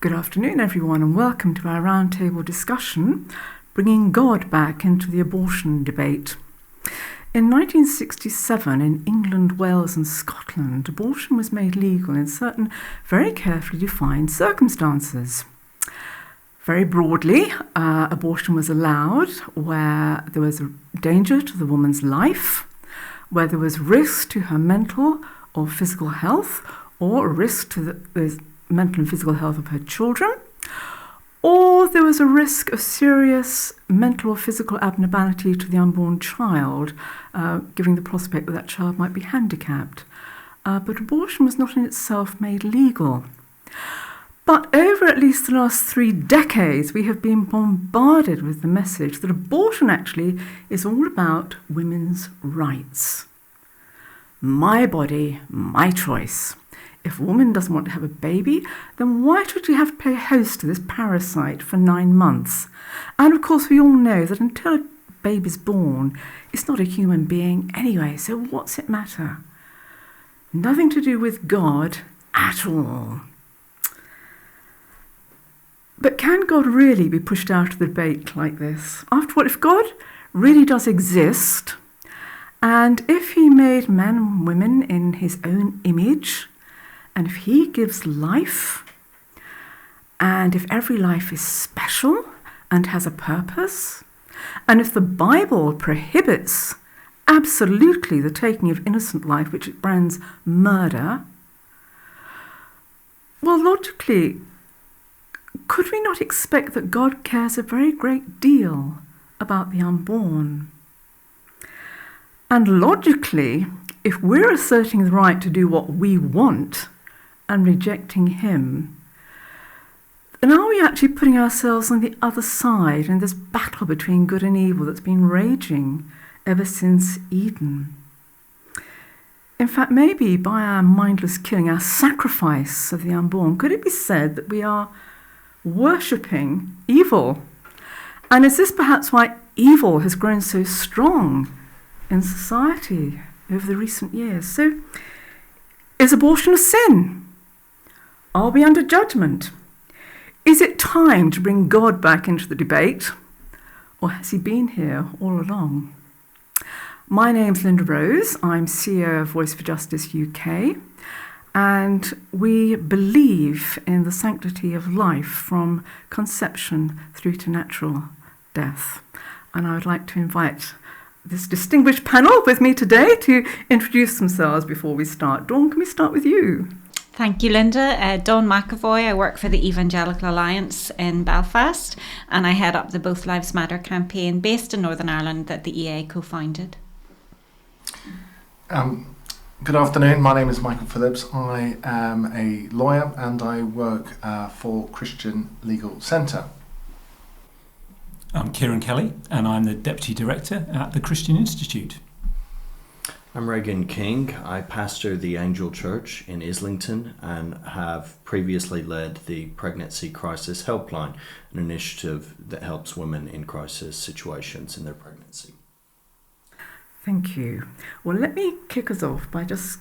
Good afternoon, everyone, and welcome to our roundtable discussion, bringing God back into the abortion debate. In 1967, in England, Wales and Scotland, abortion was made legal in certain very carefully defined circumstances. Very broadly, abortion was allowed where there was a danger to the woman's life, where there was risk to her mental or physical health, or a risk to the mental and physical health of her children, or there was a risk of serious mental or physical abnormality to the unborn child, giving the prospect that that child might be handicapped. But abortion was not in itself made legal. But over at least the last 3 decades, we have been bombarded with the message that abortion actually is all about women's rights. My body, my choice. If a woman doesn't want to have a baby, then why should she have to play host to this parasite for 9 months? And of course, we all know that until a baby's born, it's not a human being anyway, so what's it matter? Nothing to do with God at all. But can God really be pushed out of the debate like this? After all, if God really does exist, and if he made men and women in his own image, and if he gives life, and if every life is special and has a purpose, and if the Bible prohibits absolutely the taking of innocent life, which it brands murder, well, logically, could we not expect that God cares a very great deal about the unborn? And logically, if we're asserting the right to do what we want and rejecting him, then are we actually putting ourselves on the other side in this battle between good and evil that's been raging ever since Eden? In fact, maybe by our mindless killing, our sacrifice of the unborn, could it be said that we are worshipping evil? And is this perhaps why evil has grown so strong in society over the recent years? So, is abortion a sin? Are we under judgment? Is it time to bring God back into the debate? Or has he been here all along? My name's Lynda Rose. I'm CEO of Voice for Justice UK. And we believe in the sanctity of life from conception through to natural death. And I would like to invite this distinguished panel with me today to introduce themselves before we start. Dawn, can we start with you? Thank you, Lynda. Dawn McAvoy. I work for the Evangelical Alliance in Belfast, and I head up the Both Lives Matter campaign based in Northern Ireland that the EA co-founded. Good afternoon. My name is Michael Phillips. I am a lawyer and I work for Christian Legal Centre. I'm Ciarán Kelly and I'm the Deputy Director at the Christian Institute. I'm Regan King. I pastor the Angel Church in Islington and have previously led the Pregnancy Crisis Helpline, an initiative that helps women in crisis situations in their pregnancy. Thank you. Well, let me kick us off by just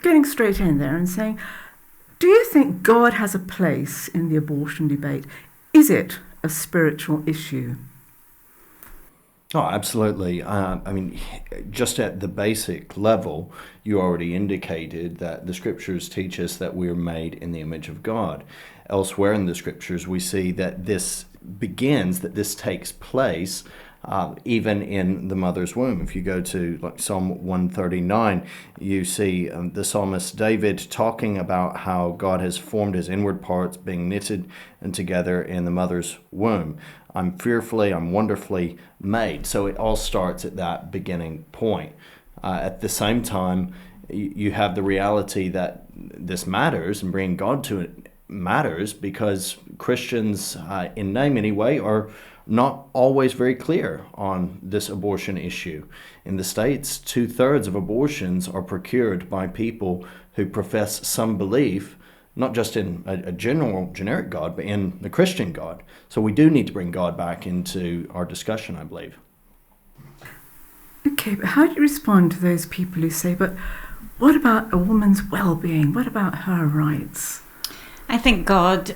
getting straight in there and saying, do you think God has a place in the abortion debate? Is it a spiritual issue? Oh, absolutely. Just at the basic level, you already indicated that the scriptures teach us that we are made in the image of God. Elsewhere in the scriptures, we see that this takes place even in the mother's womb. If you go to Psalm 139, you see the psalmist David talking about how God has formed his inward parts being knitted and together in the mother's womb. I'm fearfully, I'm wonderfully made. So it all starts at that beginning point. At the same time, you have the reality that this matters, and bringing God to it matters because Christians, in name anyway, are not always very clear on this abortion issue. In the States, 2/3 of abortions are procured by people who profess some belief, not just in a generic God, but in the Christian God. So we do need to bring God back into our discussion, I believe. Okay, but how do you respond to those people who say, but what about a woman's well-being? What about her rights? I think God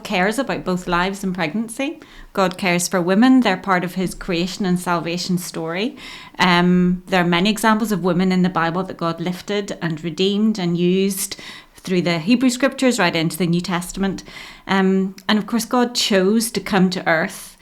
cares about both lives and pregnancy. God cares for women. They're part of his creation and salvation story. There are many examples of women in the Bible that God lifted and redeemed and used through the Hebrew scriptures right into the New Testament. And of course, God chose to come to earth.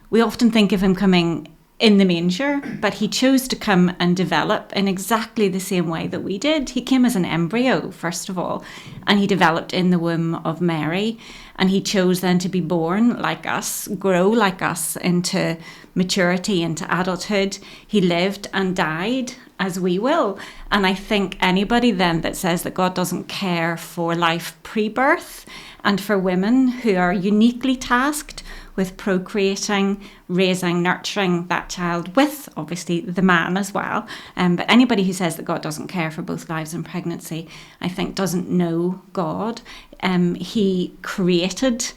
We often think of him coming in the manger, but he chose to come and develop in exactly the same way that we did. He came as an embryo, first of all, and he developed in the womb of Mary, and he chose then to be born like us, grow like us into maturity, into adulthood. He lived and died as we will. And I think anybody then that says that God doesn't care for life pre-birth and for women who are uniquely tasked with procreating, raising, nurturing that child with, obviously, the man as well. But anybody who says that God doesn't care for both lives and pregnancy, I think doesn't know God. He created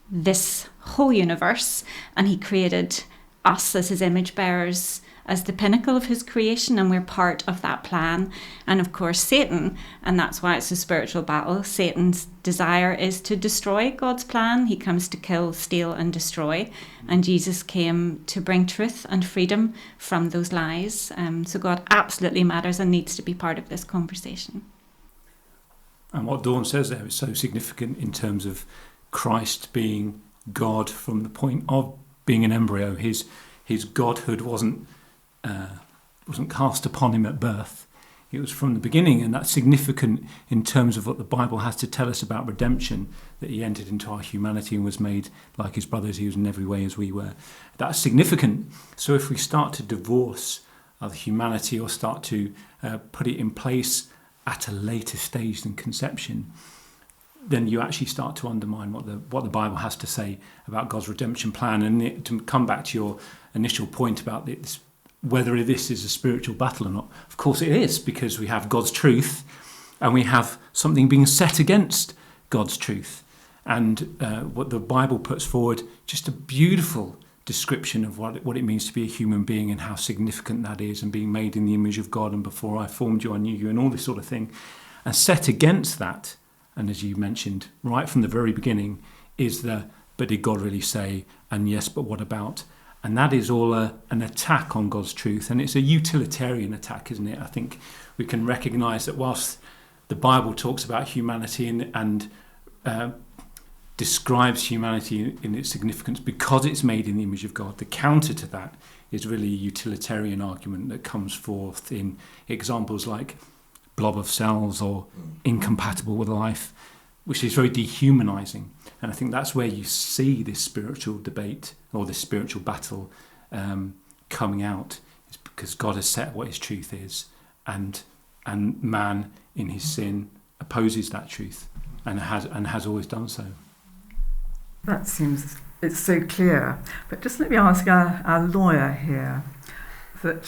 this whole universe, and he created us as his image bearers as the pinnacle of his creation, and we're part of that plan. And of course Satan, and that's why it's a spiritual battle, Satan's desire is to destroy God's plan. He comes to kill, steal and destroy, and Jesus came to bring truth and freedom from those lies. So God absolutely matters and needs to be part of this conversation. And what Dawn says there is so significant in terms of Christ being God from the point of being an embryo. His godhood wasn't cast upon him at birth. It was from the beginning, and that's significant in terms of what the Bible has to tell us about redemption, that he entered into our humanity and was made like his brothers. He was in every way as we were. That's significant. So if we start to divorce our humanity or start to put it in place at a later stage than conception, then you actually start to undermine what the Bible has to say about God's redemption plan. And to come back to your initial point about this, whether this is a spiritual battle or not, of course it is, because we have God's truth and we have something being set against God's truth. And what the Bible puts forward, just a beautiful description of what it means to be a human being and how significant that is, and being made in the image of God, and before I formed you I knew you, and all this sort of thing. And set against that, and as you mentioned right from the very beginning, is but did God really say? And yes, but what about? And that is all an attack on God's truth. And it's a utilitarian attack, isn't it? I think we can recognise that whilst the Bible talks about humanity and describes humanity in its significance because it's made in the image of God, the counter to that is really a utilitarian argument that comes forth in examples like blob of cells or incompatible with life, which is very dehumanising. And I think that's where you see this spiritual debate or this spiritual battle coming out, is because God has set what his truth is, and man in his sin opposes that truth and has always done so. That seems, it's so clear. But just let me ask our lawyer here that,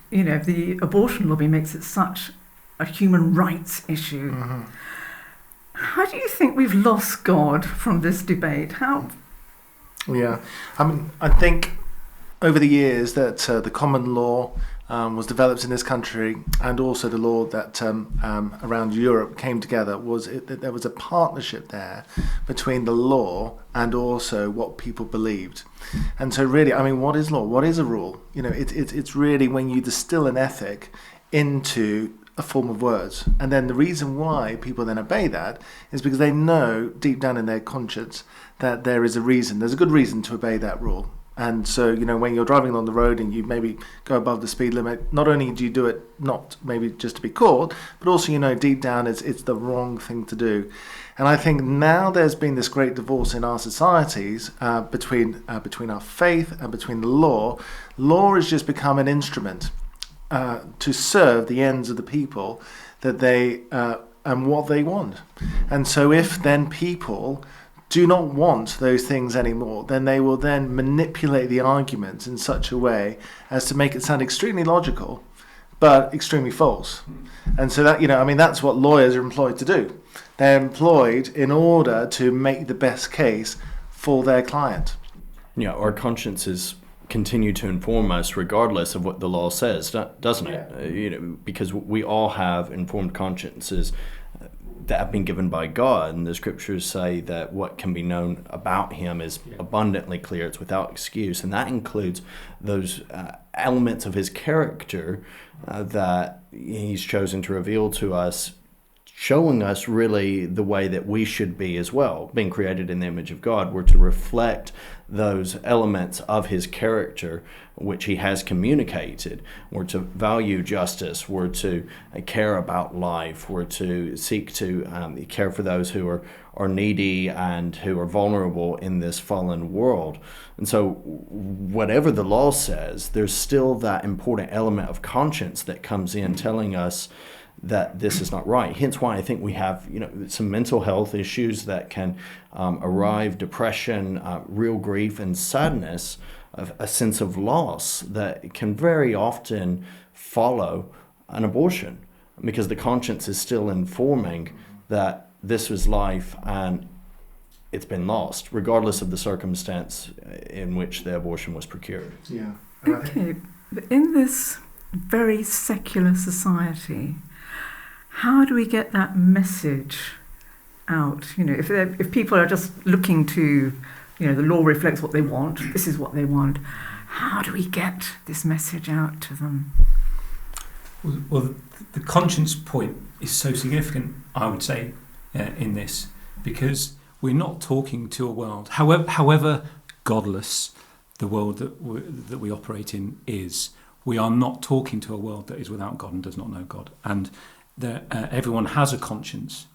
the abortion lobby makes it such a human rights issue. Mm-hmm. How do you think we've lost God from this debate? How? Yeah, I think over the years that the common law was developed in this country, and also the law that around Europe came together, there was a partnership there between the law and also what people believed. And so really, what is law? What is a rule? It's really when you distill an ethic into a form of words. And then the reason why people then obey that is because they know deep down in their conscience that there's a good reason to obey that rule. And so, when you're driving along the road and you maybe go above the speed limit, not only do you do it not maybe just to be caught, but also, deep down it's the wrong thing to do. And I think now there's been this great divorce in our societies between our faith and between the law. Law has just become an instrument to serve the ends of the people that they and what they want. And so if then people do not want those things anymore, then they will then manipulate the arguments in such a way as to make it sound extremely logical, but extremely false. And so that, that's what lawyers are employed to do. They're employed in order to make the best case for their client. Yeah, our consciences continue to inform us regardless of what the law says, doesn't it? Because we all have informed consciences that have been given by God. And the scriptures say that what can be known about him is abundantly clear. It's without excuse. And that includes those elements of his character that he's chosen to reveal to us, showing us really the way that we should be as well. Being created in the image of God, we're to reflect those elements of his character which he has communicated. We're to value justice. We're to care about life. We're to seek to care for those who are needy and who are vulnerable in this fallen world. And so whatever the law says, there's still that important element of conscience that comes in telling us that this is not right. Hence why I think we have, some mental health issues that can arrive, depression, real grief and sadness, a sense of loss that can very often follow an abortion, because the conscience is still informing that this was life and it's been lost, regardless of the circumstance in which the abortion was procured. Yeah. Okay, but in this very secular society, how do we get that message out? If people are just looking to, the law reflects what they want, this is what they want, how do we get this message out to them? Well, the conscience point is so significant, I would say, in this, because we're not talking to a world, however godless the world that we operate in is, we are not talking to a world that is without God and does not know God. And everyone has a conscience,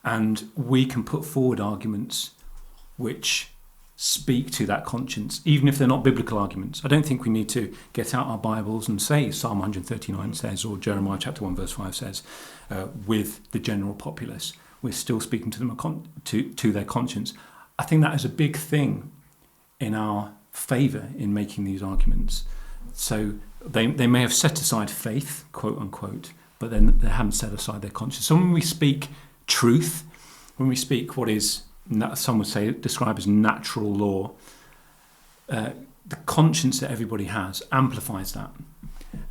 and we can put forward arguments which speak to that conscience, even if they're not biblical arguments. I don't think we need to get out our Bibles and say Psalm 139 says, or Jeremiah chapter 1 verse 5 says, with the general populace. We're still speaking to them to their conscience. I think that is a big thing in our favour in making these arguments. So they may have set aside faith, quote unquote, but then they haven't set aside their conscience. So when we speak truth, when we speak what is, some would say, describe as natural law, the conscience that everybody has amplifies that.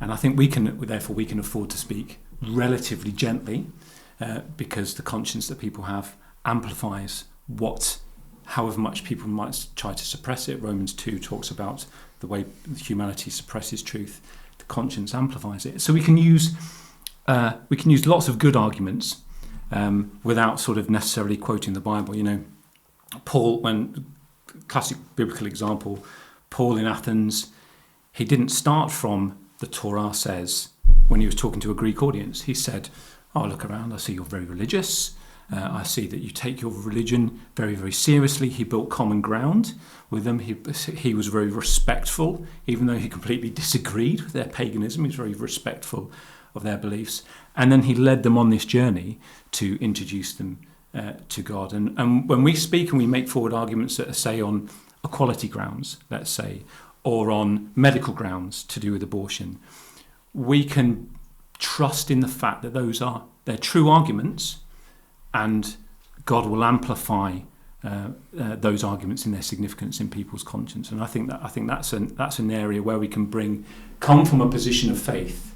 And I think we can afford to speak relatively gently, because the conscience that people have amplifies however much people might try to suppress it. Romans 2 talks about the way humanity suppresses truth. The conscience amplifies it. So we can use lots of good arguments without sort of necessarily quoting the Bible. Paul, classic biblical example, Paul in Athens, he didn't start from the Torah says when he was talking to a Greek audience. He said, look around, I see you're very religious. I see that you take your religion very, very seriously. He built common ground with them. He was very respectful, even though he completely disagreed with their paganism. He was very respectful of their beliefs. And then he led them on this journey to introduce them to God. And when we speak and we make forward arguments that are, say, on equality grounds, let's say, or on medical grounds to do with abortion, we can trust in the fact that they're true arguments, and God will amplify those arguments in their significance in people's conscience. And I think that's an area where we can come from a position of faith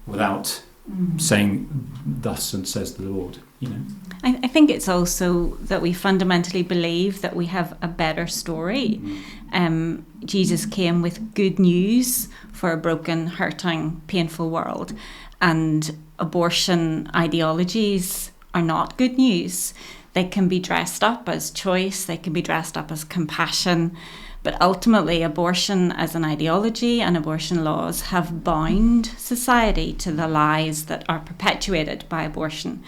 without saying thus and says the Lord. I think it's also that we fundamentally believe that we have a better story. Jesus came with good news for a broken, hurting, painful world, and abortion ideologies are not good news. They can be dressed up as choice, they can be dressed up as compassion, but ultimately abortion as an ideology and abortion laws have bound society to the lies that are perpetuated by abortion.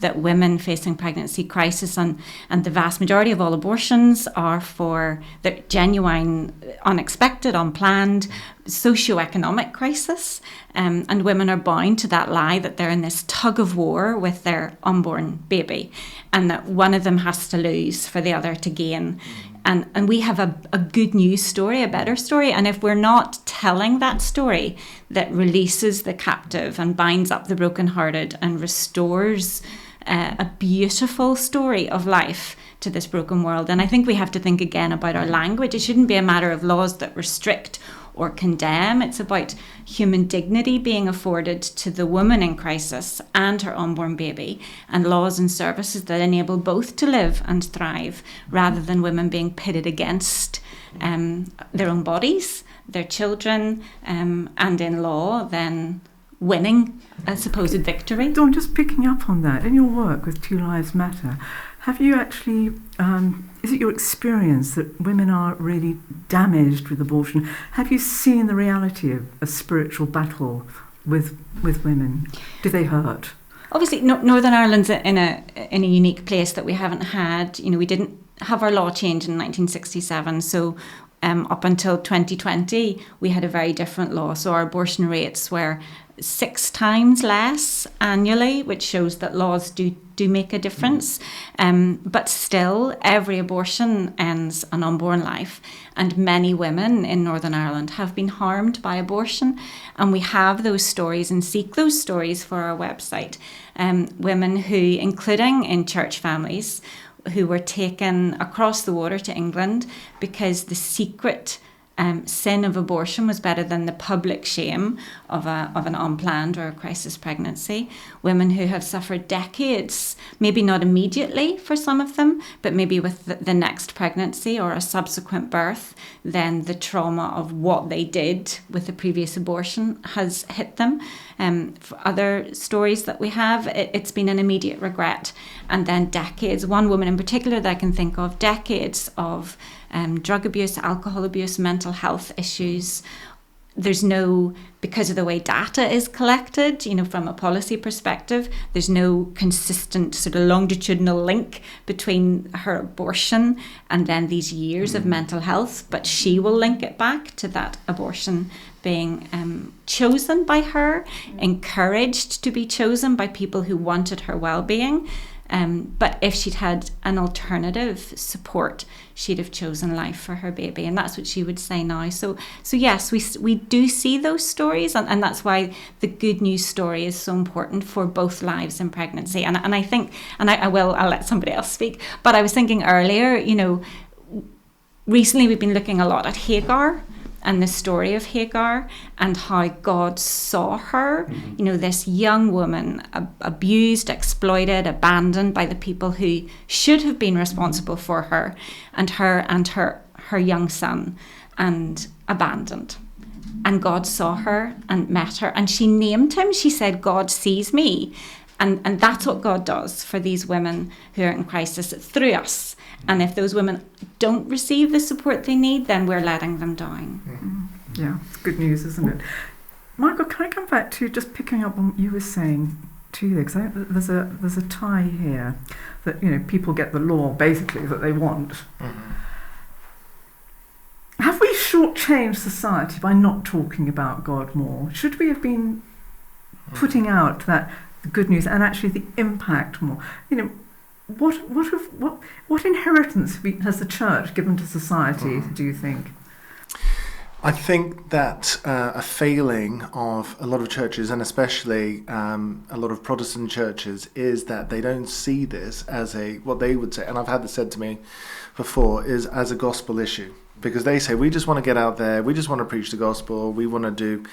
That women facing pregnancy crisis and the vast majority of all abortions are for the genuine, unexpected, unplanned socioeconomic crisis, and women are bound to that lie that they're in this tug of war with their unborn baby, and that one of them has to lose for the other to gain. And we have a good news story, a better story. And if we're not telling that story that releases the captive and binds up the brokenhearted and restores a beautiful story of life to this broken world, and I think we have to think again about our language. It shouldn't be a matter of laws that restrict or condemn. It's about human dignity being afforded to the woman in crisis and her unborn baby, and laws and services that enable both to live and thrive, rather than women being pitted against their own bodies, their children, and in law then winning a supposed victory. Dawn, just picking up on that, in your work with Two Lives Matter, have you actually, is it your experience that women are really damaged with abortion? Have you seen the reality of a spiritual battle with women? Do they hurt? Obviously, Northern Ireland's in a unique place that we haven't had. We didn't have our law change in 1967, so up until 2020, we had a very different law. So our abortion rates were 6 times less annually, which shows that laws do make a difference. But still, every abortion ends an unborn life. And many women in Northern Ireland have been harmed by abortion. And we have those stories and seek those stories for our website. Women who, including in church families, who were taken across the water to England because the secret sin of abortion was better than the public shame of an unplanned or a crisis pregnancy. Women who have suffered decades, maybe not immediately for some of them, but maybe with the next pregnancy or a subsequent birth, then the trauma of what they did with the previous abortion has hit them. For other stories that we have, it's been an immediate regret. And then decades, one woman in particular that I can think of, decades of drug abuse, alcohol abuse, mental health issues. There's no, because of the way data is collected, from a policy perspective, there's no consistent sort of longitudinal link between her abortion and then these years of mental health, but she will link it back to that abortion being chosen by her, encouraged to be chosen by people who wanted her well-being. But if she'd had an alternative support, she'd have chosen life for her baby, and that's what she would say now. So yes, we do see those stories, and that's why the good news story is so important for both lives in pregnancy. And I think, and I'll let somebody else speak, but I was thinking earlier, recently we've been looking a lot at Hagar and the story of Hagar and how God saw her, this young woman abused, exploited, abandoned by the people who should have been responsible for her and her young son, and abandoned. And God saw her and met her, and she named him. She said, God sees me. And that's what God does for these women who are in crisis through us. And if those women don't receive the support they need, then we're letting them down. Mm-hmm. Yeah, it's good news, isn't it? Michael, can I come back to just picking up on what you were saying too? Because I think there's a tie here that people get the law basically that they want. Mm-hmm. Have we shortchanged society by not talking about God more? Should we have been putting out that good news and actually the impact more? What inheritance has the church given to society, do you think? I think that a failing of a lot of churches, and especially a lot of Protestant churches, is that they don't see this as what they would say, and I've had this said to me before, is as a gospel issue. Because they say, we just want to get out there, we just want to preach the gospel, we want to do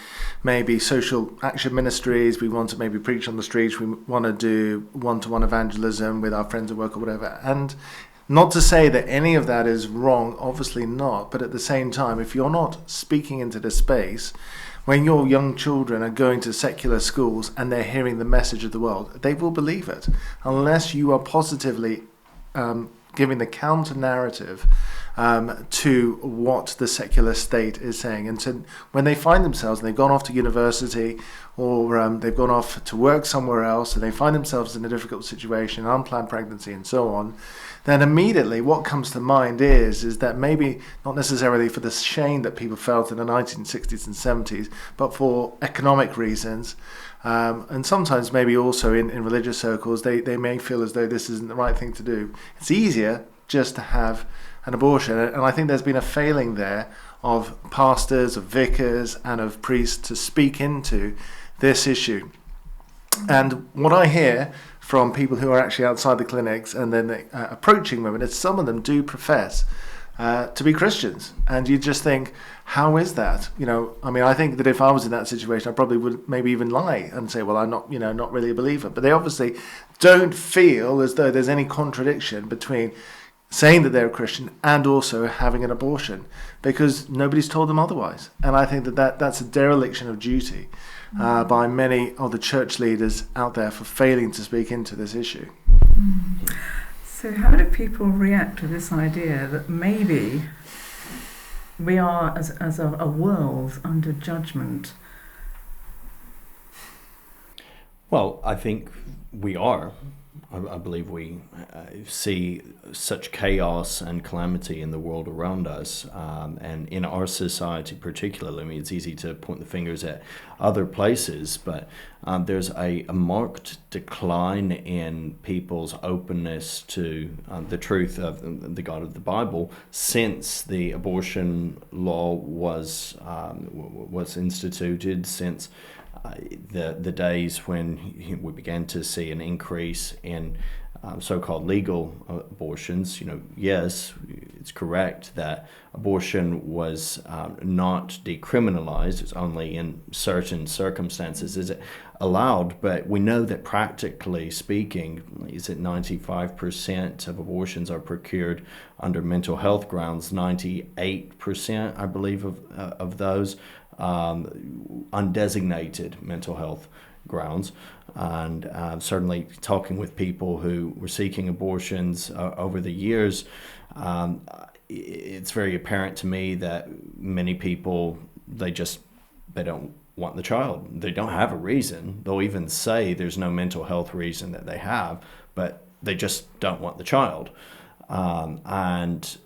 maybe social action ministries, we want to maybe preach on the streets, we want to do one-to-one evangelism with our friends at work or whatever. And not to say that any of that is wrong, obviously not, but at the same time, if you're not speaking into this space, when your young children are going to secular schools and they're hearing the message of the world, they will believe it, unless you are positively giving the counter-narrative to what the secular state is saying. And so when they find themselves, and they've gone off to university or they've gone off to work somewhere else, and they find themselves in a difficult situation, unplanned pregnancy and so on, then immediately what comes to mind is that maybe not necessarily for the shame that people felt in the 1960s and 70s, but for economic reasons, and sometimes maybe also in religious circles, they may feel as though this isn't the right thing to do. It's easier just to have an abortion, and I think there's been a failing there of pastors, of vicars, and of priests to speak into this issue. And what I hear from people who are actually outside the clinics and then approaching women is some of them do profess to be Christians. And you just think, how is that? I think that if I was in that situation, I probably would maybe even lie and say, well, I'm not, not really a believer. But they obviously don't feel as though there's any contradiction between saying that they're a Christian and also having an abortion, because nobody's told them otherwise. And I think that's a dereliction of duty by many of the church leaders out there for failing to speak into this issue. So how do people react to this idea that maybe we are, as a world, under judgment? Well, I think we are. I believe we see such chaos and calamity in the world around us, and in our society particularly. I mean, it's easy to point the fingers at other places, but there's a marked decline in people's openness to the truth of the God of the Bible since the abortion law was instituted, since the days when we began to see an increase in so-called legal abortions. Yes, it's correct that abortion was not decriminalized. It's only in certain circumstances is it allowed, but we know that practically speaking, is it 95% of abortions are procured under mental health grounds, 98%, I believe, of those undesignated mental health grounds. And certainly talking with people who were seeking abortions over the years, it's very apparent to me that many people, they don't want the child. They don't have a reason. They'll even say there's no mental health reason that they have, but they just don't want the child. And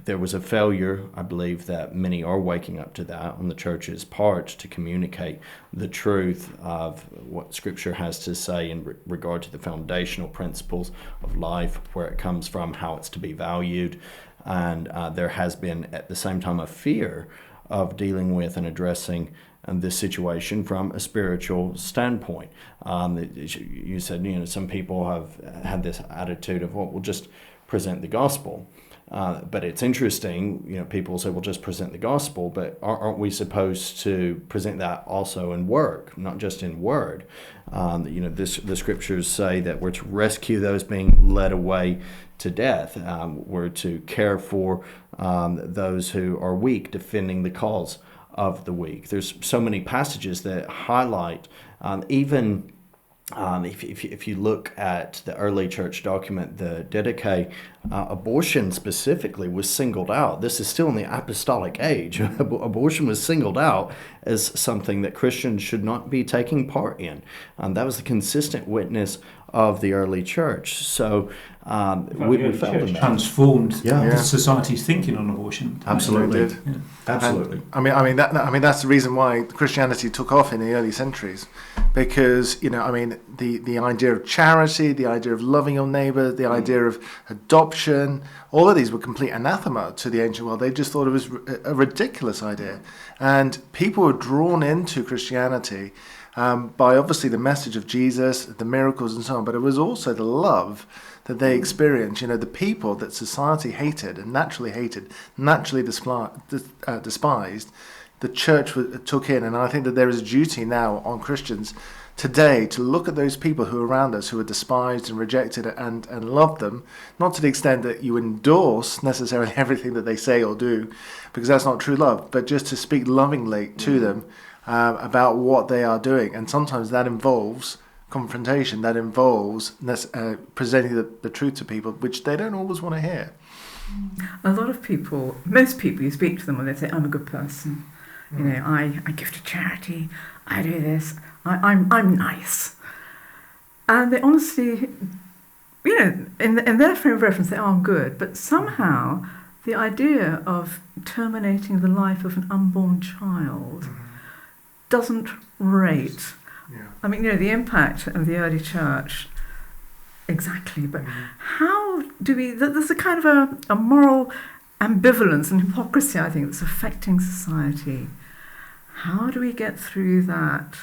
there was a failure, I believe, that many are waking up to that on the church's part to communicate the truth of what Scripture has to say in regard to the foundational principles of life, where it comes from, how it's to be valued. And there has been, at the same time, a fear of dealing with and addressing this situation from a spiritual standpoint. You said, some people have had this attitude of, well, we'll just present the gospel. But it's interesting, people say, well, just present the gospel, but aren't we supposed to present that also in work, not just in word? The scriptures say that we're to rescue those being led away to death. We're to care for those who are weak, defending the cause of the weak. There's so many passages that highlight even... If you look at the early church document, the Didache, abortion specifically was singled out. This is still in the apostolic age. Abortion was singled out as something that Christians should not be taking part in. That was the consistent witness of the early church. So we felt in that. Transformed society's thinking on abortion. Absolutely. Yeah. Absolutely. And, that's the reason why Christianity took off in the early centuries, because the idea of charity, the idea of loving your neighbor, the idea of adoption, all of these were complete anathema to the ancient world. They just thought it was a ridiculous idea, and people were drawn into Christianity by obviously the message of Jesus, the miracles and so on, but it was also the love that they experienced. The people that society hated and naturally despised, the church took in. And I think that there is a duty now on Christians today to look at those people who are around us, who are despised and rejected, and love them, not to the extent that you endorse necessarily everything that they say or do, because that's not true love, but just to speak lovingly to them about what they are doing. And sometimes that involves confrontation, that involves presenting the truth to people, which they don't always want to hear. A lot of people, most people, you speak to them and they say, I'm a good person. I give to charity, I do this, I'm nice. And they honestly, in their frame of reference, they are good, but somehow the idea of terminating the life of an unborn child doesn't rate. Yeah. The impact of the early church, exactly, but how do we, there's a kind of a moral ambivalence and hypocrisy, I think, that's affecting society. How do we get through that?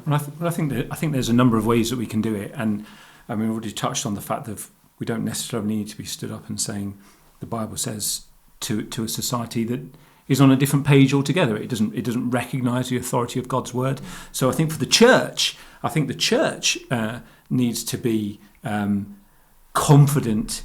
Well, I think there's a number of ways that we can do it, and we've already touched on the fact that we don't necessarily need to be stood up and saying the Bible says to a society that is on a different page altogether. It doesn't recognise the authority of God's word. So I think for the church, needs to be confident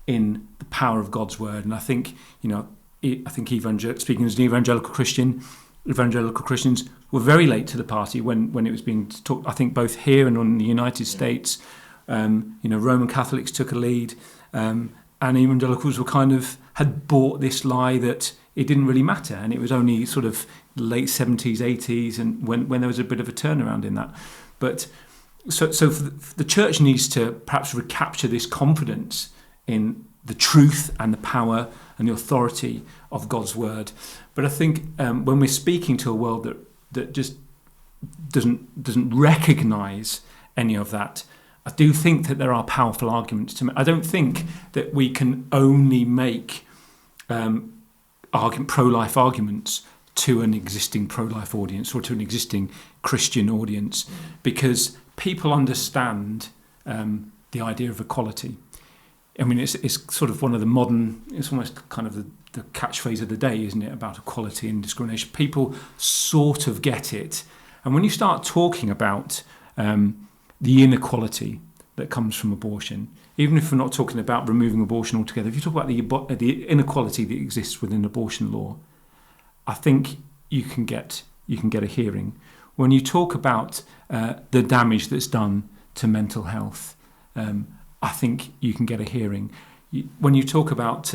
in the power of God's word. And I think speaking as an evangelical Christian, evangelical Christians were very late to the party when it was being talked. I think both here and in the United States, Roman Catholics took a lead, and evangelicals had bought this lie that it didn't really matter, and it was only sort of late 70s, 80s, and when there was a bit of a turnaround in that. But so the church needs to perhaps recapture this confidence in the truth and the power and the authority of God's word. But I think when we're speaking to a world that just doesn't recognise any of that, I do think that there are powerful arguments to make. I don't think that we can only make pro-life arguments to an existing pro-life audience or to an existing Christian audience, because people understand the idea of equality. I mean, it's sort of one of the modern, it's almost kind of the catchphrase of the day, isn't it, about equality and discrimination. People sort of get it. And when you start talking about the inequality that comes from abortion, even if we're not talking about removing abortion altogether, if you talk about the inequality that exists within abortion law, I think you can get a hearing. When you talk about the damage that's done to mental health, I think you can get a hearing. When you talk about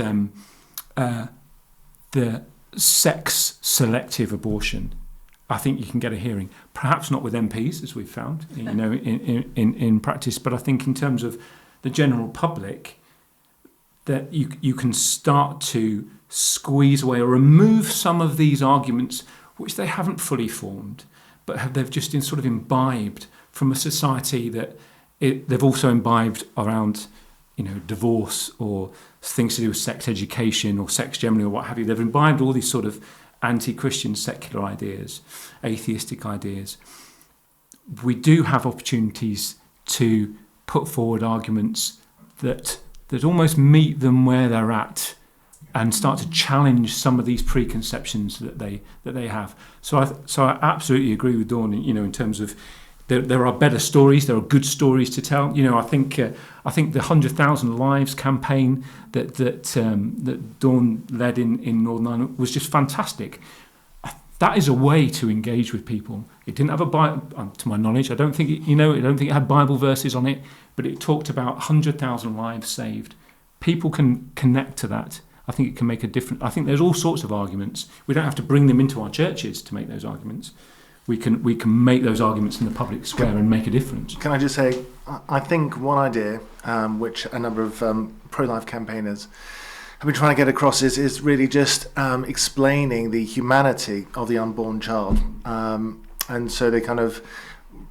the sex-selective abortion, I think you can get a hearing. Perhaps not with MPs, as we've found, in practice, but I think in terms of the general public, that you can start to squeeze away or remove some of these arguments which they haven't fully formed, but they've just sort of imbibed from a society that they've also imbibed around, divorce or things to do with sex education or sex generally or what have you. They've imbibed all these sort of anti-Christian secular ideas, atheistic ideas. We do have opportunities to put forward arguments that almost meet them where they're at and start to challenge some of these preconceptions that they have. So I absolutely agree with Dawn, in terms of there are better stories, there are good stories to tell. I think the 100,000 Lives campaign that Dawn led in Northern Ireland was just fantastic. That is a way to engage with people. It didn't have a Bible, to my knowledge. I don't think it had Bible verses on it, but it talked about 100,000 lives saved. People can connect to that. I think it can make a difference. I think there's all sorts of arguments. We don't have to bring them into our churches to make those arguments. We can make those arguments in the public square and make a difference. Can I just say, I think one idea which a number of pro-life campaigners have been trying to get across is really just explaining the humanity of the unborn child. And so they kind of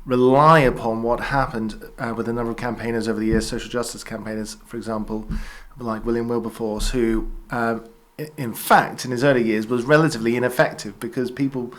rely upon what happened with a number of campaigners over the years, social justice campaigners, for example, like William Wilberforce, who, in fact, in his early years was relatively ineffective because people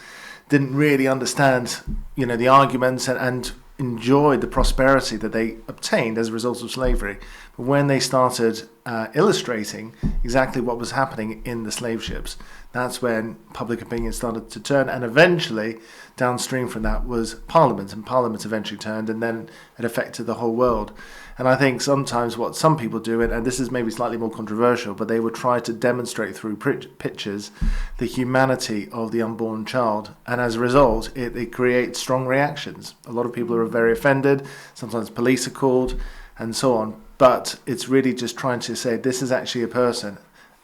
didn't really understand, the arguments and enjoyed the prosperity that they obtained as a result of slavery. But when they started illustrating exactly what was happening in the slave ships, that's when public opinion started to turn, and eventually downstream from that was Parliament, and Parliament eventually turned, and then it affected the whole world. And I think sometimes what some people do, and this is maybe slightly more controversial, but they would try to demonstrate through pictures the humanity of the unborn child, and as a result it creates strong reactions. A lot of people are very offended, sometimes police are called and so on, but it's really just trying to say this is actually a person,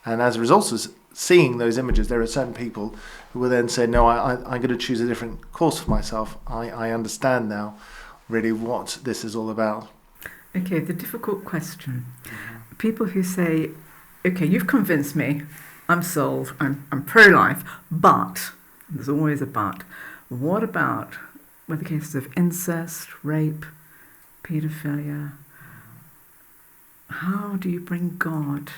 and as a result of seeing those images, there are certain people who will then say, no, I'm going to choose a different course for myself. I understand now really what this is all about. Okay, the difficult question. People who say, okay, you've convinced me, I'm sold, I'm pro-life, but, there's always a but, what about with the cases of incest, rape, paedophilia? How do you bring God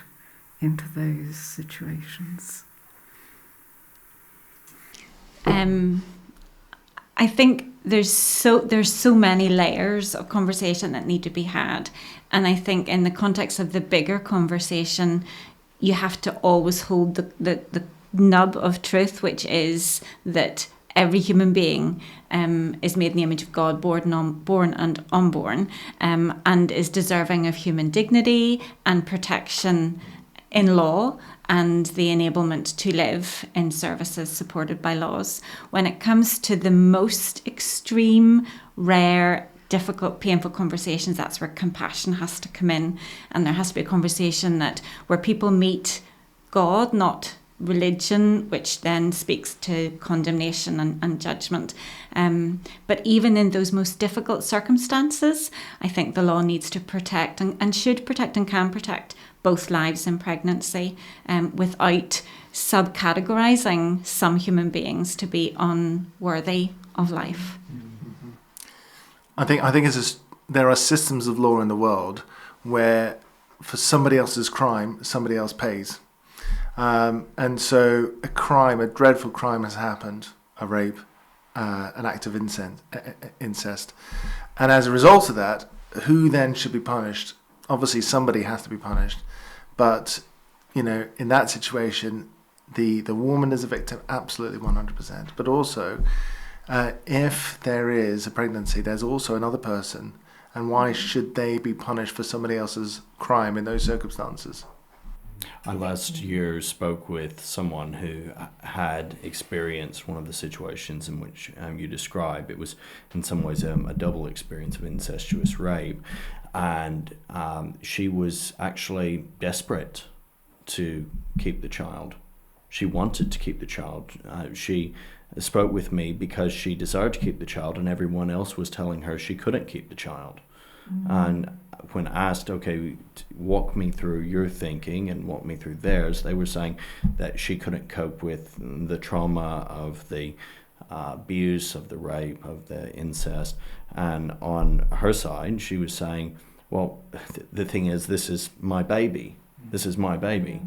into those situations? I think there's so many layers of conversation that need to be had, and I think in the context of the bigger conversation, you have to always hold the nub of truth, which is that every human being is made in the image of God, born and unborn, and is deserving of human dignity and protection in law and the enablement to live in services supported by laws. When it comes to the most extreme, rare, difficult, painful conversations, that's where compassion has to come in, and there has to be a conversation where people meet God, not religion, which then speaks to condemnation and judgment. But even in those most difficult circumstances, I think the law needs to protect and should protect and can protect both lives in pregnancy, without subcategorizing some human beings to be unworthy of life. I think there are systems of law in the world where for somebody else's crime, somebody else pays. And so a dreadful crime has happened, a rape, an act of incest. And as a result of that, who then should be punished? Obviously somebody has to be punished. But, in that situation, the woman is a victim, absolutely 100%. But also, if there is a pregnancy, there's also another person. And why should they be punished for somebody else's crime in those circumstances? I last year spoke with someone who had experienced one of the situations in which you describe. It was in some ways a double experience of incestuous rape. And she was actually desperate to keep the child. She wanted to keep the child. She spoke with me because she desired to keep the child, and everyone else was telling her she couldn't keep the child. Mm-hmm. And when asked, okay, walk me through your thinking and walk me through theirs, they were saying that she couldn't cope with the trauma of the abuse, of the rape, of the incest. And on her side, she was saying, well, the thing is, this is my baby. This is my baby.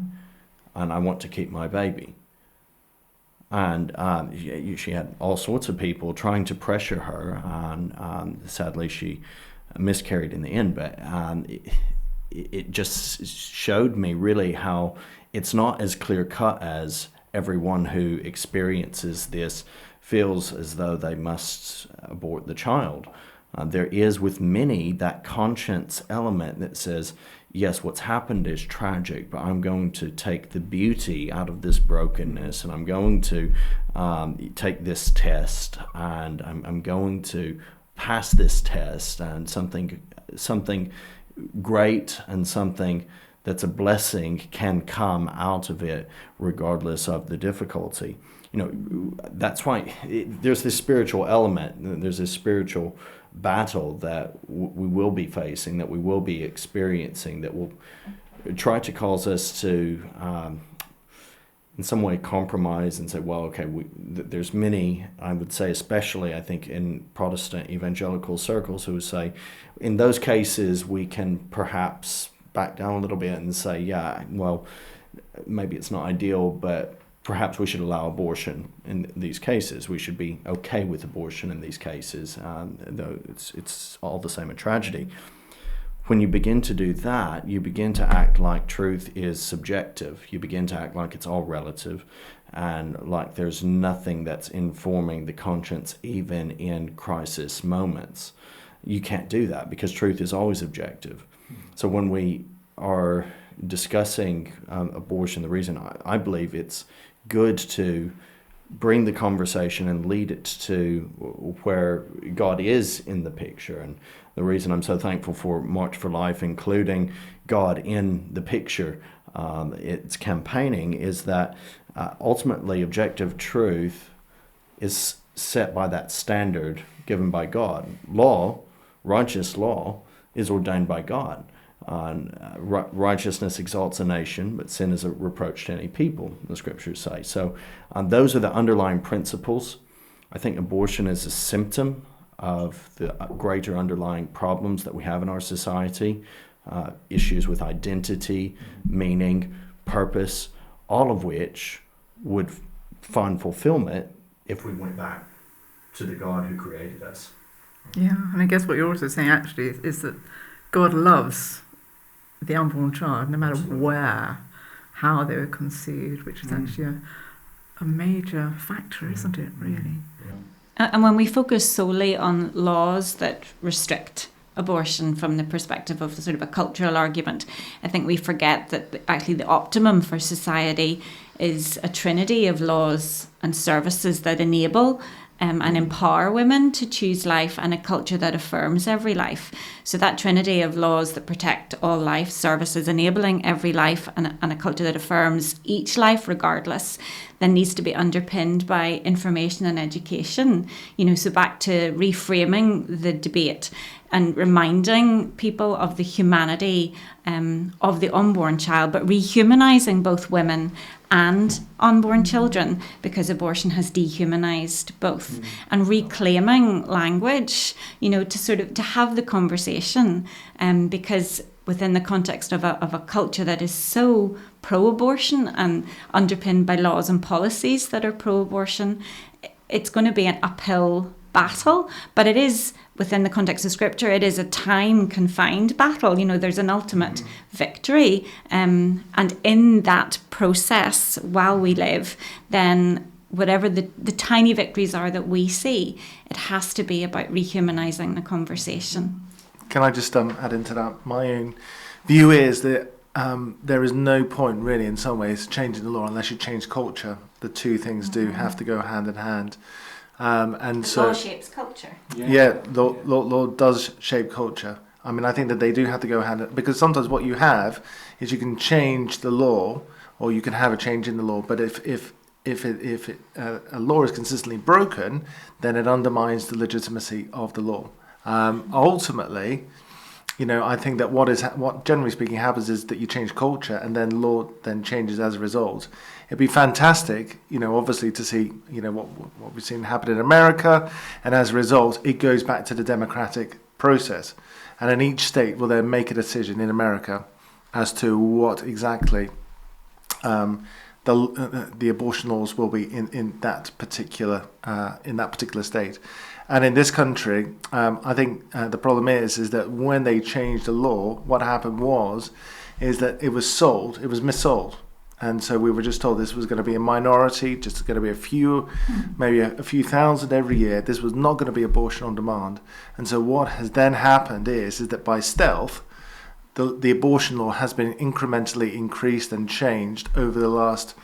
And I want to keep my baby. And she had all sorts of people trying to pressure her. And sadly, she miscarried in the end. But it just showed me really how it's not as clear-cut as everyone who experiences this feels as though they must abort the child. There is with many that conscience element that says, yes, what's happened is tragic, but I'm going to take the beauty out of this brokenness, and I'm going to take this test, and I'm going to pass this test, and something great and something that's a blessing can come out of it regardless of the difficulty. That's why there's this spiritual element, there's this spiritual battle that we will be facing, that we will be experiencing, that will try to cause us to in some way compromise and say, well, okay, there's many, I would say, especially I think in Protestant evangelical circles, who would say in those cases we can perhaps back down a little bit and say, yeah, well, maybe it's not ideal, but perhaps we should allow abortion in these cases. We should be okay with abortion in these cases, though it's all the same a tragedy. When you begin to do that, you begin to act like truth is subjective. You begin to act like it's all relative, and like there's nothing that's informing the conscience even in crisis moments. You can't do that because truth is always objective. So when we are discussing abortion, the reason I believe it's good to bring the conversation and lead it to where God is in the picture. And the reason I'm so thankful for March for Life, including God in the picture, its campaigning, is that ultimately objective truth is set by that standard given by God. Law, righteous law, is ordained by God. Righteousness exalts a nation, but sin is a reproach to any people, the scriptures say. So those are the underlying principles. I think abortion is a symptom of the greater underlying problems that we have in our society, issues with identity, meaning, purpose, all of which would find fulfillment if we went back to the God who created us. Yeah, and I guess what you're also saying actually is that God loves the unborn child, no matter where, how they were conceived, which is actually a major factor, isn't it, really? And when we focus solely on laws that restrict abortion from the perspective of sort of a cultural argument, I think we forget that actually the optimum for society is a trinity of laws and services that enable and empower women to choose life, and a culture that affirms every life. So that trinity of laws that protect all life, services enabling every life, and a culture that affirms each life regardless, then needs to be underpinned by information and education. So back to reframing the debate and reminding people of the humanity of the unborn child, but rehumanizing both women and unborn children, because abortion has dehumanized both, and reclaiming language, to have the conversation, because within the context of a culture that is so pro-abortion and underpinned by laws and policies that are pro-abortion, it's going to be an uphill battle. But it is, within the context of scripture, it is a time-confined battle. There's an ultimate victory. And in that process, while we live, then whatever the tiny victories are that we see, it has to be about rehumanizing the conversation. Can I just add into that? My own view is that there is no point really in some ways changing the law unless you change culture. The two things do have to go hand in hand. And so law shapes culture. Law does shape culture. I mean, I think that they do have to go hand in hand, because sometimes what you have is you can change the law, or you can have a change in the law, but if a law is consistently broken, then it undermines the legitimacy of the law. Ultimately, I think that what generally speaking happens is that you change culture, and then law then changes as a result. It'd be fantastic, obviously, to see, what we've seen happen in America, and as a result, it goes back to the democratic process, and then each state will then make a decision in America as to what exactly the abortion laws will be in that particular state. And in this country, I think the problem is that when they changed the law, what happened is that it was missold. And so we were just told this was going to be a minority, just going to be a few, maybe a few thousand every year. This was not going to be abortion on demand. And so what has then happened is that by stealth, the abortion law has been incrementally increased and changed over the last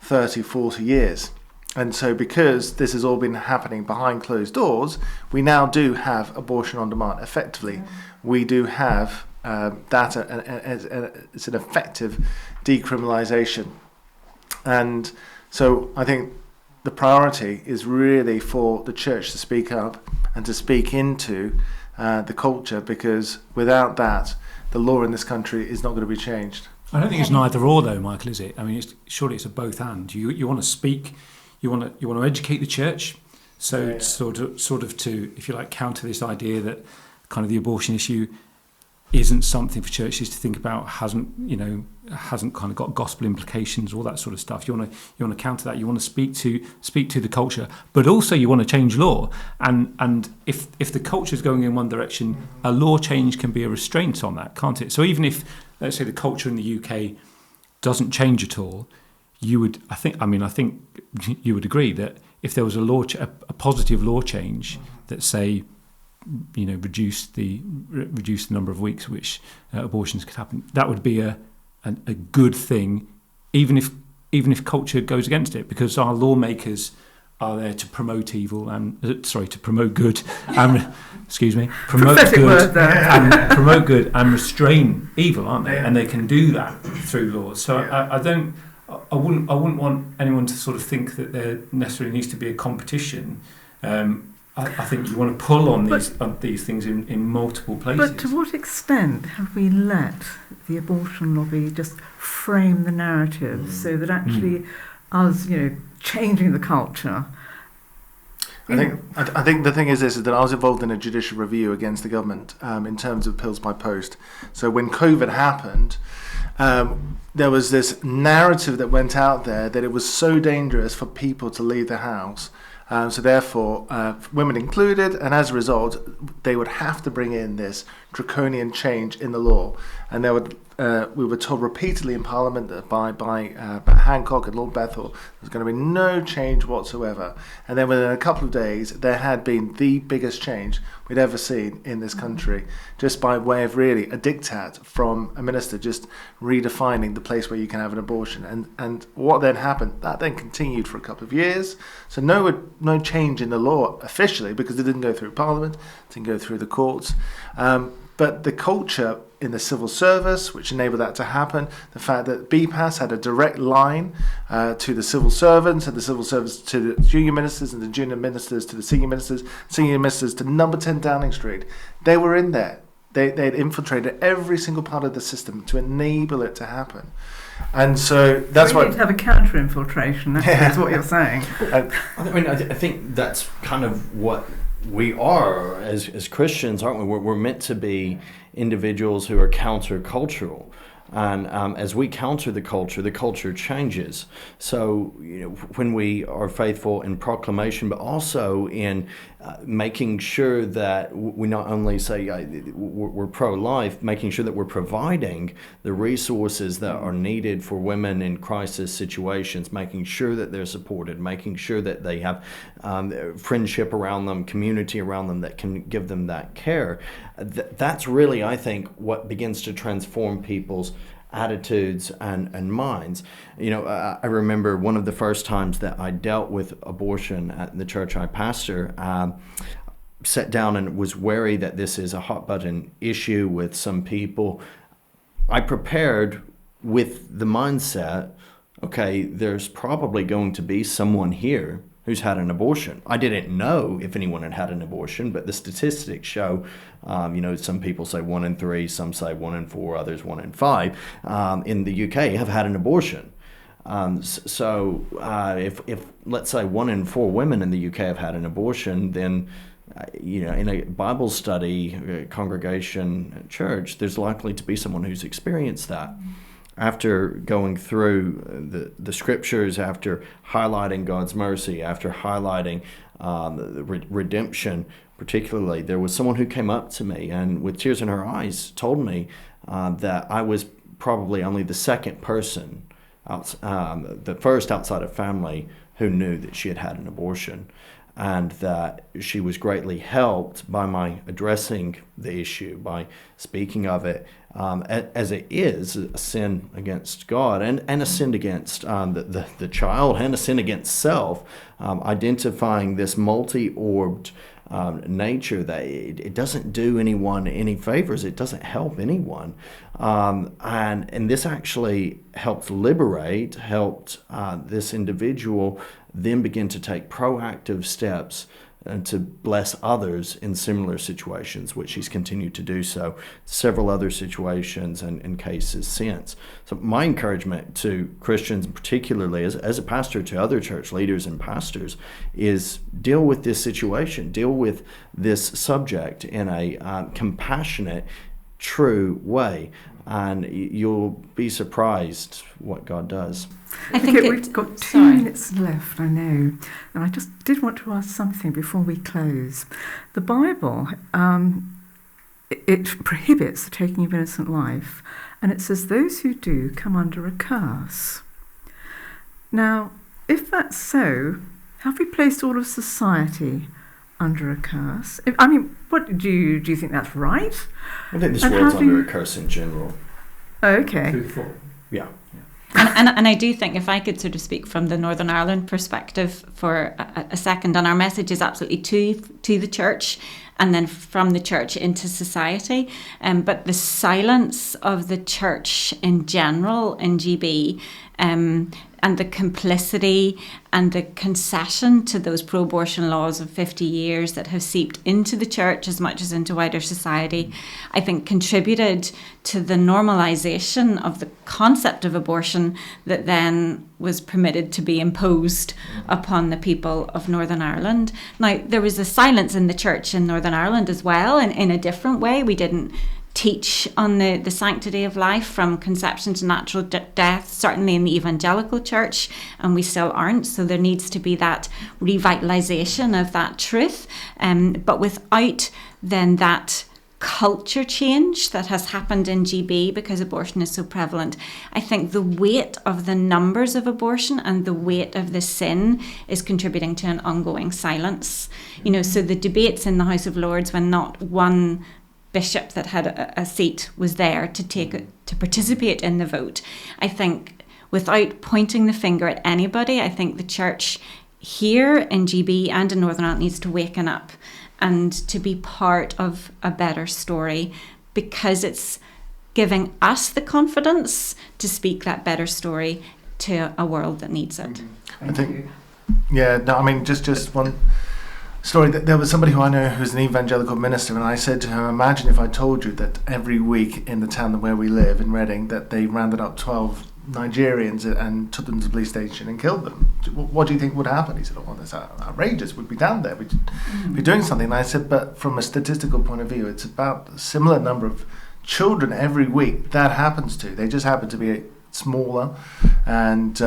30, 40 years. And so because this has all been happening behind closed doors, we now do have abortion on demand. Effectively, we do have that, and it's an effective decriminalisation. And so I think the priority is really for the church to speak up and to speak into the culture, because without that, the law in this country is not going to be changed. I don't think it's neither or, though, Michael, is it? I mean, surely it's a both and. You want to speak, you want to educate the church, so sort of to, if you like, counter this idea that kind of the abortion issue isn't something for churches to think about, hasn't kind of got gospel implications, all that sort of stuff. You want to counter that. You want to speak to the culture, but also you want to change law. And if the culture is going in one direction, a law change can be a restraint on that, can't it? So even if, let's say, the culture in the UK doesn't change at all, I think you would agree that if there was a positive law change that, say, reduce the number of weeks which abortions could happen, that would be a good thing, even if culture goes against it, because our lawmakers are there to promote evil and to promote good and promote good and restrain evil, aren't they? And they can do that through laws. So I wouldn't want anyone to sort of think that there necessarily needs to be a competition. I think you want to pull on these things in multiple places. But to what extent have we let the abortion lobby just frame the narrative so that actually us, changing the culture? I think the thing is that I was involved in a judicial review against the government in terms of pills by post. So when COVID happened, there was this narrative that went out there that it was so dangerous for people to leave the house. So therefore, women included, and as a result, they would have to bring in this draconian change in the law. And we were told repeatedly in Parliament that by Hancock and Lord Bethell, there's going to be no change whatsoever. And then within a couple of days, there had been the biggest change we'd ever seen in this country, just by way of really a diktat from a minister just redefining the place where you can have an abortion. And what then happened, that then continued for a couple of years. So no change in the law officially, because it didn't go through Parliament, it didn't go through the courts. But the culture in the civil service, which enabled that to happen, the fact that BPAS had a direct line to the civil servants, and the civil servants to the junior ministers, and the junior ministers to the senior ministers to number 10 Downing Street, they were in there. They had infiltrated every single part of the system to enable it to happen. And so that's we need to have a counter-infiltration, that's what you're saying. I think that's kind of what we are as Christians, aren't we? We're meant to be individuals who are countercultural. And as we counter the culture changes. So, when we are faithful in proclamation, but also in making sure that we not only say we're pro-life, making sure that we're providing the resources that are needed for women in crisis situations, making sure that they're supported, making sure that they have friendship around them, community around them that can give them that care. That's really, I think, what begins to transform people's attitudes and minds. I remember one of the first times that I dealt with abortion at the church I pastor, sat down and was wary that this is a hot button issue with some people. I prepared with the mindset, okay, there's probably going to be someone here who's had an abortion. I didn't know if anyone had an abortion, but the statistics show, some people say 1 in 3, some say 1 in 4, others 1 in 5, in the UK have had an abortion. If let's say 1 in 4 women in the UK have had an abortion, then in a Bible study congregation church, there's likely to be someone who's experienced that. After going through the scriptures, after highlighting God's mercy, after highlighting the redemption, particularly, there was someone who came up to me and with tears in her eyes told me that I was probably only the second person, the first outside of family, who knew that she had had an abortion, and that she was greatly helped by my addressing the issue, by speaking of it, as it is a sin against God and a sin against the child and a sin against self, identifying this multi-orbed nature that it doesn't do anyone any favors, it doesn't help anyone. And this actually helped this individual then begin to take proactive steps and to bless others in similar situations, which he's continued to do so, several other situations and cases since. So my encouragement to Christians, particularly as a pastor to other church leaders and pastors, is deal with this situation, deal with this subject in a compassionate, true way, and you'll be surprised what God does. I think we've got 2 minutes left, I know, and I just did want to ask something before we close. The Bible, it prohibits the taking of innocent life, and it says those who do come under a curse. Now, if that's so, have we placed all of society under a curse? What do you think that's right? I think this world's under a curse in general. Oh, okay. Yeah. And I do think, if I could sort of speak from the Northern Ireland perspective for a second, and our message is absolutely to the church and then from the church into society. But the silence of the church in general in GB, and the complicity and the concession to those pro-abortion laws of 50 years that have seeped into the church as much as into wider society, I think contributed to the normalisation of the concept of abortion that then was permitted to be imposed upon the people of Northern Ireland. Now, there was a silence in the church in Northern Ireland as well, and in a different way. We didn't teach on the sanctity of life from conception to natural death, certainly in the Evangelical Church, and we still aren't. So there needs to be that revitalisation of that truth, but without then that culture change that has happened in GB because abortion is so prevalent. I think the weight of the numbers of abortion and the weight of the sin is contributing to an ongoing silence. So the debates in the House of Lords, when not one bishop that had a seat was there to participate in the vote, I think, without pointing the finger at anybody, I think the church here in GB and in Northern Ireland needs to waken up and to be part of a better story, because it's giving us the confidence to speak that better story to a world that needs it. I think, just one story. There was somebody who I know who's an evangelical minister, and I said to him, imagine if I told you that every week in the town where we live, in Reading, that they rounded up 12 Nigerians and took them to the police station and killed them. What do you think would happen? He said, oh, well, that's outrageous. We'd be down there. We'd be doing something. And I said, but from a statistical point of view, it's about a similar number of children every week that happens to. They just happen to be smaller and,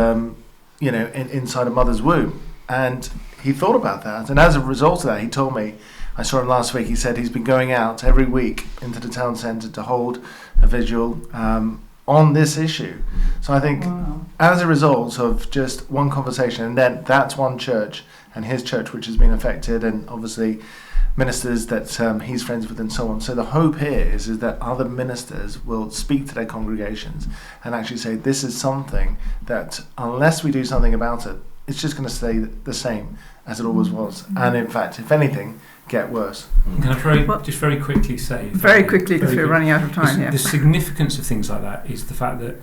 inside a mother's womb. And he thought about that. And as a result of that, he told me, I saw him last week, he said he's been going out every week into the town centre to hold a vigil on this issue. So I think as a result of just one conversation, and then that's one church and his church which has been affected, and obviously ministers that he's friends with and so on. So the hope here is that other ministers will speak to their congregations and actually say, this is something that unless we do something about it, it's just going to stay the same as it always was. And in fact, if anything, get worse. Can I just very quickly say... Very quickly, because we're running out of time. The significance of things like that is the fact that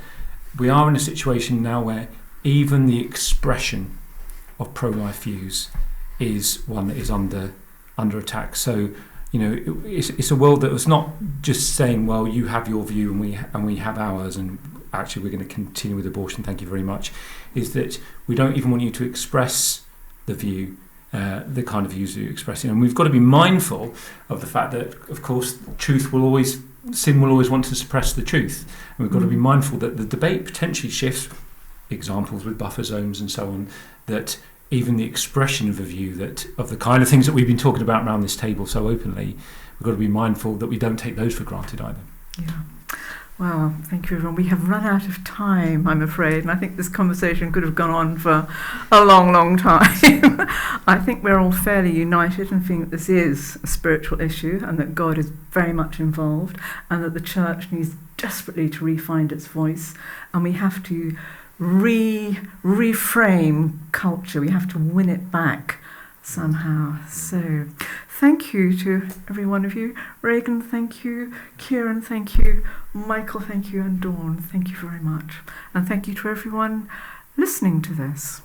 we are in a situation now where even the expression of pro-life views is one that is under attack. So, it's a world that was not just saying, well, you have your view and we have ours, and actually we're going to continue with abortion, thank you very much, is that we don't even want you to express the view, the kind of views you're expressing. And we've got to be mindful of the fact that, of course, sin will always want to suppress the truth. And we've got to be mindful that the debate potentially shifts, examples with buffer zones and so on, that even the expression of a view that of the kind of things that we've been talking about around this table so openly, we've got to be mindful that we don't take those for granted either. Yeah. Well, thank you, everyone. We have run out of time, I'm afraid, and I think this conversation could have gone on for a long, long time. I think we're all fairly united in thinking that this is a spiritual issue and that God is very much involved, and that the church needs desperately to re-find its voice, and we have to reframe culture. We have to win it back somehow. So thank you to every one of you. Regan, thank you. Ciarán, thank you. Michael, thank you. And Dawn, thank you very much. And thank you to everyone listening to this.